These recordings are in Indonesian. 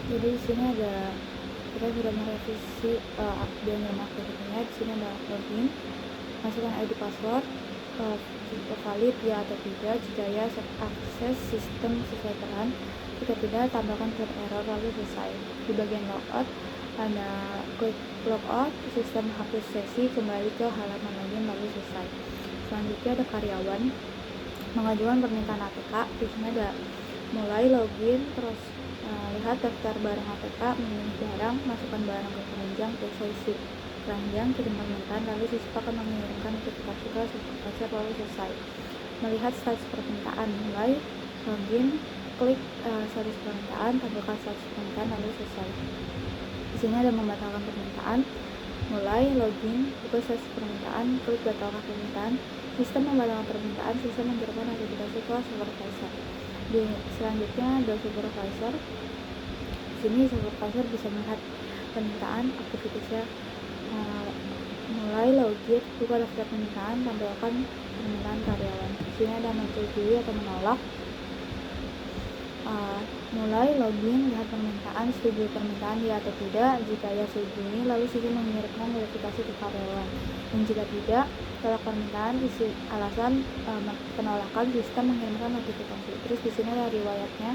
Jadi di sini ada kita sudah merevisi diagram aktivitasnya. Di sini ada login, masukkan ID password, valid ya atau tidak. Jika ya, akses sistem sesuai peran. Jika tidak, tambahkan code error lalu selesai. Di bagian logout ada klik logout, sistem hapus sesi, kembali ke halaman login lalu selesai. Selanjutnya ada karyawan mengajukan permintaan ATK. Di sini ada mulai login, terus lihat daftar barang ATK, memilih barang, masukkan barang ke keranjang, periksa isi keranjang, kirim permintaan, lalu siswa akan mengirimkan notifikasi ke supervisor lalu selesai. Melihat status permintaan, mulai login, klik status permintaan, tampilkan status permintaan lalu selesai. Di sini ada membatalkan permintaan, mulai login, buka status permintaan, klik batalkan permintaan, sistem membatalkan permintaan, sistem mengirimkan notifikasi ke supervisor. Selanjutnya ada supervisor. Di sini supervisor bisa melihat permintaan, aktivitasnya, mulai login, buka daftar permintaan, tampilkan permintaan karyawan. Di sini ada menyetujui atau menolak. Mulai login, lihat permintaan, setuju permintaan ya atau tidak. Jika ya setujui, lalu sistem mengirimkan notifikasi ke karyawan. Dan jika tidak, tolak permintaan, isi alasan penolakan, sistem mengirimkan notifikasi. Terus di sini ada riwayatnya,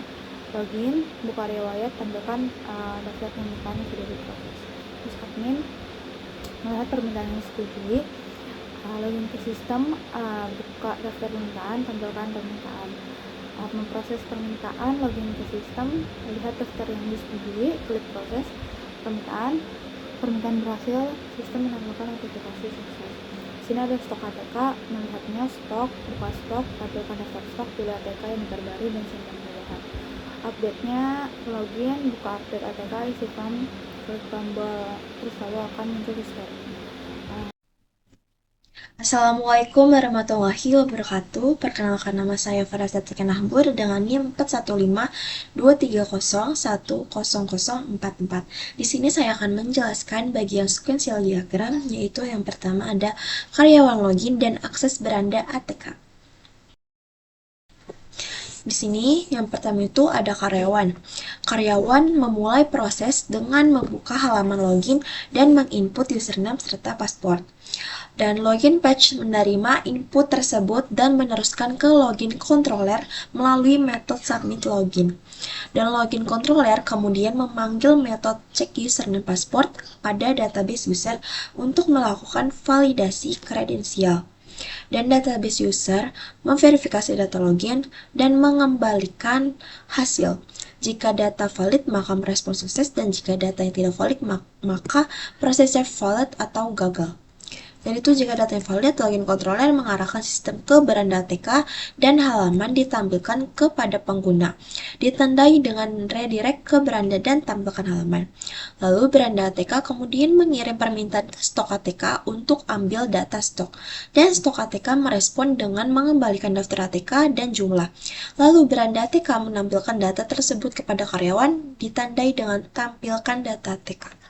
login, buka riwayat, tampilkan daftar permintaan yang sudah diproses. Terus admin melihat permintaan yang disetujui, login ke sistem, buka daftar permintaan, tampilkan permintaan. Memproses permintaan, login ke sistem, lihat daftar yang disetujui, klik proses permintaan berhasil, sistem menampilkan notifikasi sukses. Di sini ada stok ATK, melihatnya stok, buka stok, tampilkan daftar stok, pilih ATK yang terbaru dan simpan pilihan. Update-nya, login, buka update ATK, isi form, klik tombol, terus lalu akan muncul history. Assalamualaikum warahmatullahi wabarakatuh. Perkenalkan, nama saya Farah Nahbur dengan NIM 41523010044. Di sini saya akan menjelaskan bagian sequential diagram, yaitu yang pertama ada karyawan login dan akses beranda ATK. Di sini yang pertama itu ada karyawan. Karyawan memulai proses dengan membuka halaman login dan menginput username serta password. Dan login page menerima input tersebut dan meneruskan ke login controller melalui metode submit login. Dan login controller kemudian memanggil metode check username password pada database user untuk melakukan validasi kredensial. Dan database user memverifikasi data login dan mengembalikan hasil. Jika data valid, maka merespon sukses, dan jika data yang tidak valid, maka prosesnya valid atau gagal. Dan itu jika data yang valid, login controller mengarahkan sistem ke beranda ATK dan halaman ditampilkan kepada pengguna. Ditandai dengan redirect ke beranda dan tampilkan halaman. Lalu beranda ATK kemudian mengirim permintaan ke stok ATK untuk ambil data stok. Dan stok ATK merespon dengan mengembalikan daftar ATK dan jumlah. Lalu beranda ATK menampilkan data tersebut kepada karyawan, ditandai dengan tampilkan data ATK.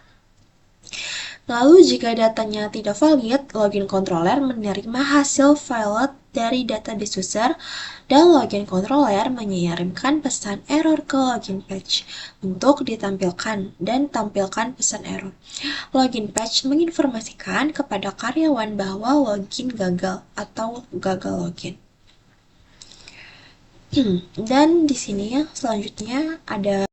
Lalu jika datanya tidak valid, login controller menerima hasil valid dari database user dan login controller mengirimkan pesan error ke login page untuk ditampilkan dan tampilkan pesan error. Login page menginformasikan kepada karyawan bahwa login gagal atau gagal login. Dan di sini selanjutnya ada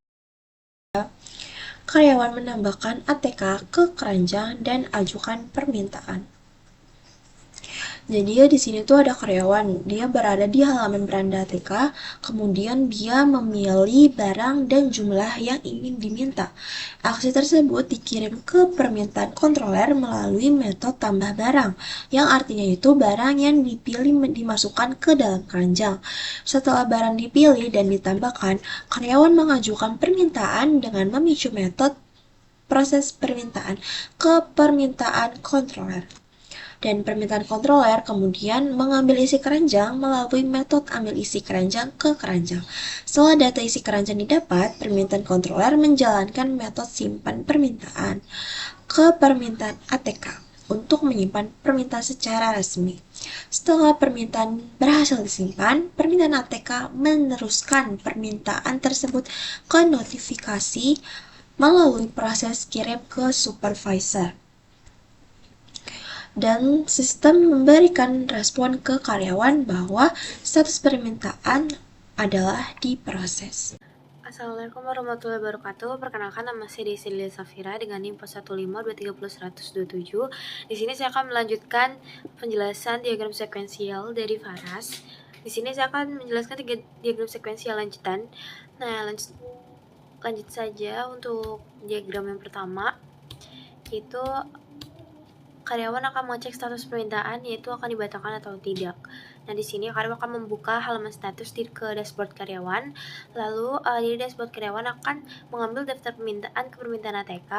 karyawan menambahkan ATK ke keranjang dan ajukan permintaan. Jadi di sini tuh ada karyawan, dia berada di halaman beranda ATK, kemudian dia memilih barang dan jumlah yang ingin diminta. Aksi tersebut dikirim ke permintaan controller melalui metode tambah barang, yang artinya itu barang yang dipilih dimasukkan ke dalam keranjang. Setelah barang dipilih dan ditambahkan, karyawan mengajukan permintaan dengan memicu metode proses permintaan ke permintaan controller. Dan permintaan controller kemudian mengambil isi keranjang melalui metode ambil isi keranjang ke keranjang. Setelah data isi keranjang didapat, permintaan controller menjalankan metode simpan permintaan ke permintaan ATK. untuk menyimpan permintaan secara resmi. Setelah permintaan berhasil disimpan, permintaan ATK meneruskan permintaan tersebut ke notifikasi melalui proses kirim ke supervisor. Dan sistem memberikan respon ke karyawan bahwa status permintaan adalah diproses. Assalamualaikum warahmatullahi wabarakatuh. Perkenalkan, nama saya Desi Lilia Safira dengan NIM 152301027. Di sini saya akan melanjutkan penjelasan diagram sekuensial dari Faras. Di sini saya akan menjelaskan 3 diagram sekuensial lanjutan. Nah, lanjut saja untuk diagram yang pertama, yaitu karyawan akan mengecek status permintaan, yaitu akan dibatalkan atau tidak. Nah, di sini karyawan akan membuka halaman status ke dashboard karyawan. Lalu di dashboard karyawan akan mengambil daftar permintaan ke permintaan ATK,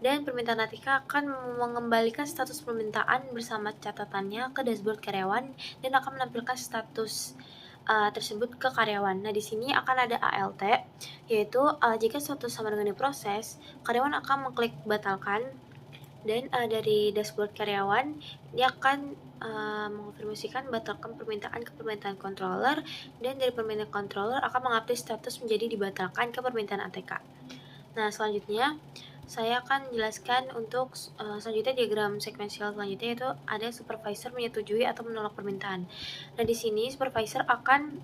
dan permintaan ATK akan mengembalikan status permintaan bersama catatannya ke dashboard karyawan dan akan menampilkan status tersebut ke karyawan. Nah, di sini akan ada ALT, yaitu jika status sama dengan diproses, karyawan akan mengklik batalkan. Dan dari dashboard karyawan, dia akan mengonfirmasikan batalkan permintaan ke permintaan controller, dan dari permintaan controller akan mengupdate status menjadi dibatalkan ke permintaan ATK. Nah, selanjutnya saya akan menjelaskan untuk selanjutnya diagram sekuensial selanjutnya, yaitu ada supervisor menyetujui atau menolak permintaan. Nah, di sini supervisor akan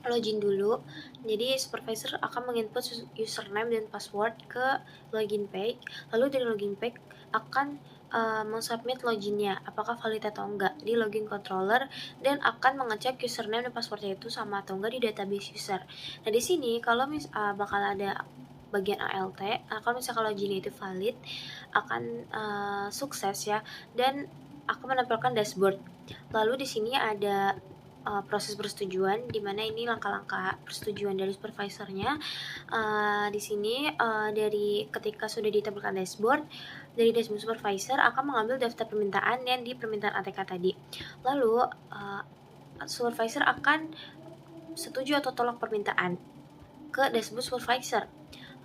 login dulu. Jadi supervisor akan menginput username dan password ke login page. Lalu dari login page akan mensubmit loginnya apakah valid atau enggak di login controller, dan akan mengecek username dan passwordnya itu sama atau enggak di database user. Nah, di sini kalau bakal ada bagian ALT, kalau misalkan loginnya itu valid, akan sukses ya, dan akan menampilkan dashboard. Lalu di sini ada proses persetujuan, di mana ini langkah-langkah persetujuan dari supervisornya. Di sini dari ketika sudah ditampilkan dashboard, dari dashboard supervisor akan mengambil daftar permintaan yang di permintaan ATK tadi. Lalu supervisor akan setuju atau tolak permintaan ke dashboard supervisor.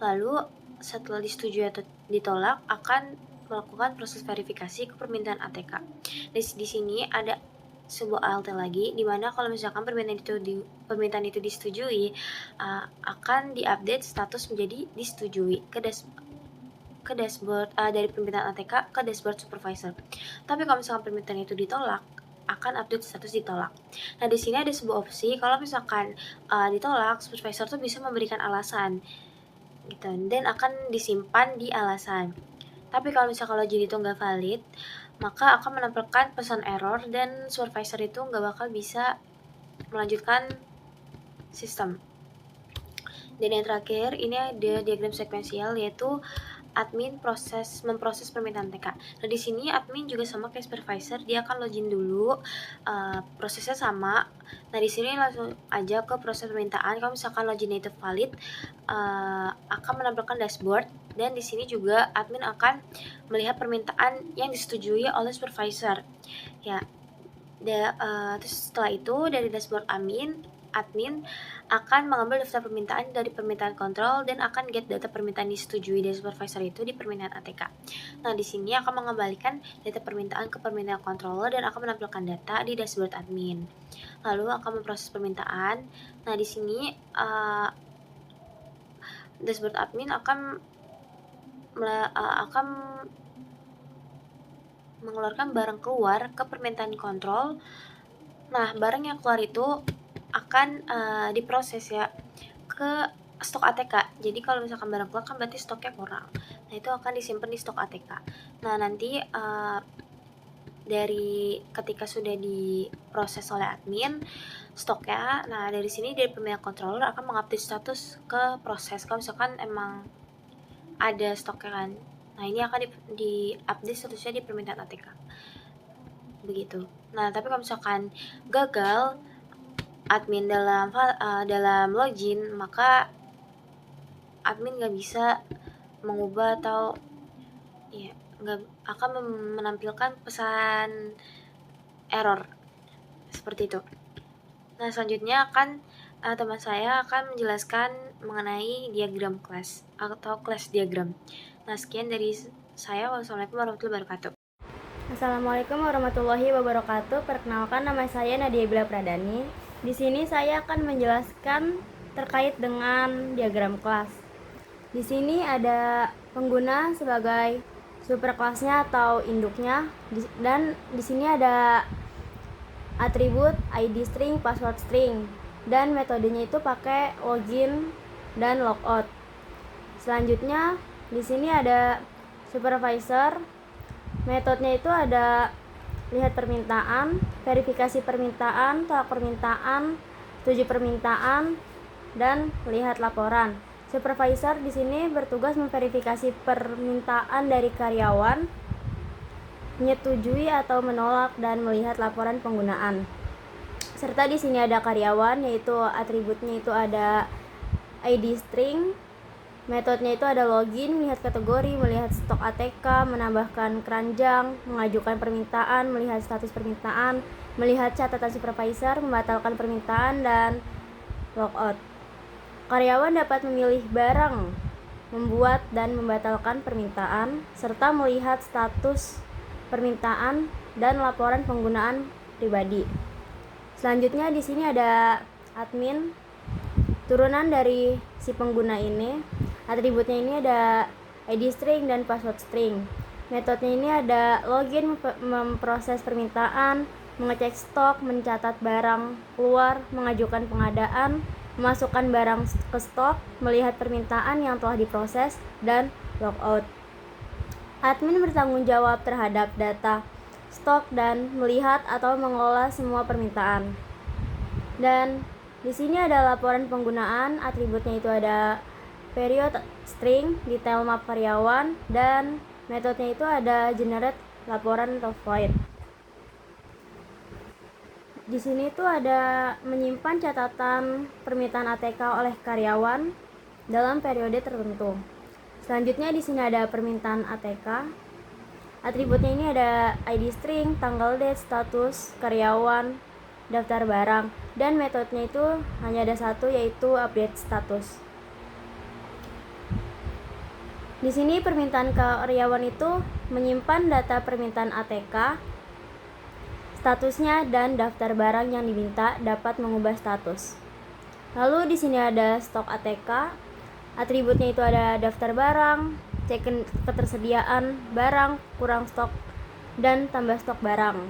Lalu setelah disetujui atau ditolak, akan melakukan proses verifikasi ke permintaan ATK. Di sini ada sebuah ALT lagi, dimana kalau misalkan permintaan itu disetujui, akan diupdate status menjadi disetujui ke dashboard dari permintaan ATK ke dashboard supervisor. Tapi kalau misalkan permintaan itu ditolak, akan update status ditolak. Nah, di sini ada sebuah opsi, kalau misalkan ditolak, supervisor tuh bisa memberikan alasan gitu, dan akan disimpan di alasan. Tapi kalau misalkan login itu nggak valid, maka akan menampilkan pesan error, dan supervisor itu nggak bakal bisa melanjutkan sistem. Dan yang terakhir, ini ada diagram sekuensial, yaitu admin memproses permintaan TK. Nah, di sini admin juga sama kayak supervisor, dia akan login dulu, prosesnya sama. Nah, di sini langsung aja ke proses permintaan. Kalau misalkan loginnya itu valid, akan menampilkan dashboard, dan di sini juga admin akan melihat permintaan yang disetujui oleh supervisor. Ya, terus setelah itu dari dashboard admin akan mengambil daftar permintaan dari permintaan kontrol, dan akan get data permintaan disetujui dari supervisor itu di permintaan ATK. Nah, di sini akan mengembalikan data permintaan ke permintaan controller, dan akan menampilkan data di dashboard admin. Lalu akan memproses permintaan. Nah, di sini dashboard admin akan mengeluarkan barang keluar ke permintaan kontrol. Nah, barang yang keluar itu akan diproses ya ke stok ATK. Jadi kalau misalkan barang keluar kan berarti stoknya kurang. Nah, itu akan disimpan di stok ATK. Nah, nanti dari ketika sudah diproses oleh admin stoknya, nah dari sini dari permintaan controller akan mengupdate status ke proses. Kalau misalkan emang ada stoknya kan, nah ini akan di-update statusnya di permintaan ATK. Begitu. Nah, tapi kalau misalkan gagal admin dalam login, maka admin nggak bisa mengubah atau ya nggak akan menampilkan pesan error seperti itu. Nah, selanjutnya teman saya akan menjelaskan mengenai diagram kelas atau class diagram. Nah, sekian dari saya. Wassalamualaikum warahmatullahi wabarakatuh. Assalamualaikum warahmatullahi wabarakatuh. Perkenalkan, nama saya Nadia Bila Pradani. Di sini saya akan menjelaskan terkait dengan diagram kelas. Di sini ada pengguna sebagai superkelasnya atau induknya, dan di sini ada atribut ID string, password string, dan metodenya itu pakai login dan logout. Selanjutnya di sini ada supervisor. Metodenya itu ada lihat permintaan, verifikasi permintaan, tolak permintaan, setuju permintaan, dan lihat laporan. Supervisor di sini bertugas memverifikasi permintaan dari karyawan, menyetujui atau menolak, dan melihat laporan penggunaan. Serta di sini ada karyawan, yaitu atributnya itu ada ID string. Metodenya itu ada login, melihat kategori, melihat stok ATK, menambahkan keranjang, mengajukan permintaan, melihat status permintaan, melihat catatan supervisor, membatalkan permintaan, dan logout. Karyawan dapat memilih barang, membuat dan membatalkan permintaan, serta melihat status permintaan dan laporan penggunaan pribadi. Selanjutnya di sini ada admin, turunan dari si pengguna ini. Atributnya ini ada ID string dan password string. Metodenya ini ada login, memproses permintaan, mengecek stok, mencatat barang keluar, mengajukan pengadaan, memasukkan barang ke stok, melihat permintaan yang telah diproses, dan logout. Admin bertanggung jawab terhadap data stok dan melihat atau mengelola semua permintaan. Dan di sini ada laporan penggunaan. Atributnya itu ada period string, detail map karyawan, dan metodenya itu ada generate laporan atau void. Di sini tuh ada menyimpan catatan permintaan ATK oleh karyawan dalam periode tertentu. Selanjutnya di sini ada permintaan ATK. Atributnya ini ada ID string, tanggal date, status karyawan, daftar barang, dan metodenya itu hanya ada satu, yaitu update status. Di sini permintaan karyawan itu menyimpan data permintaan ATK, statusnya, dan daftar barang yang diminta dapat mengubah status. Lalu di sini ada stok ATK. Atributnya itu ada daftar barang, cek ketersediaan barang, kurang stok, dan tambah stok barang.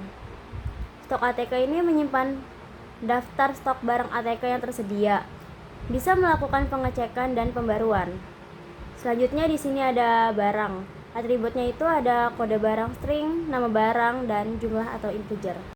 Stok ATK ini menyimpan daftar stok barang ATK yang tersedia. Bisa melakukan pengecekan dan pembaruan. Selanjutnya di sini ada barang. Atributnya itu ada kode barang string, nama barang, dan jumlah atau integer.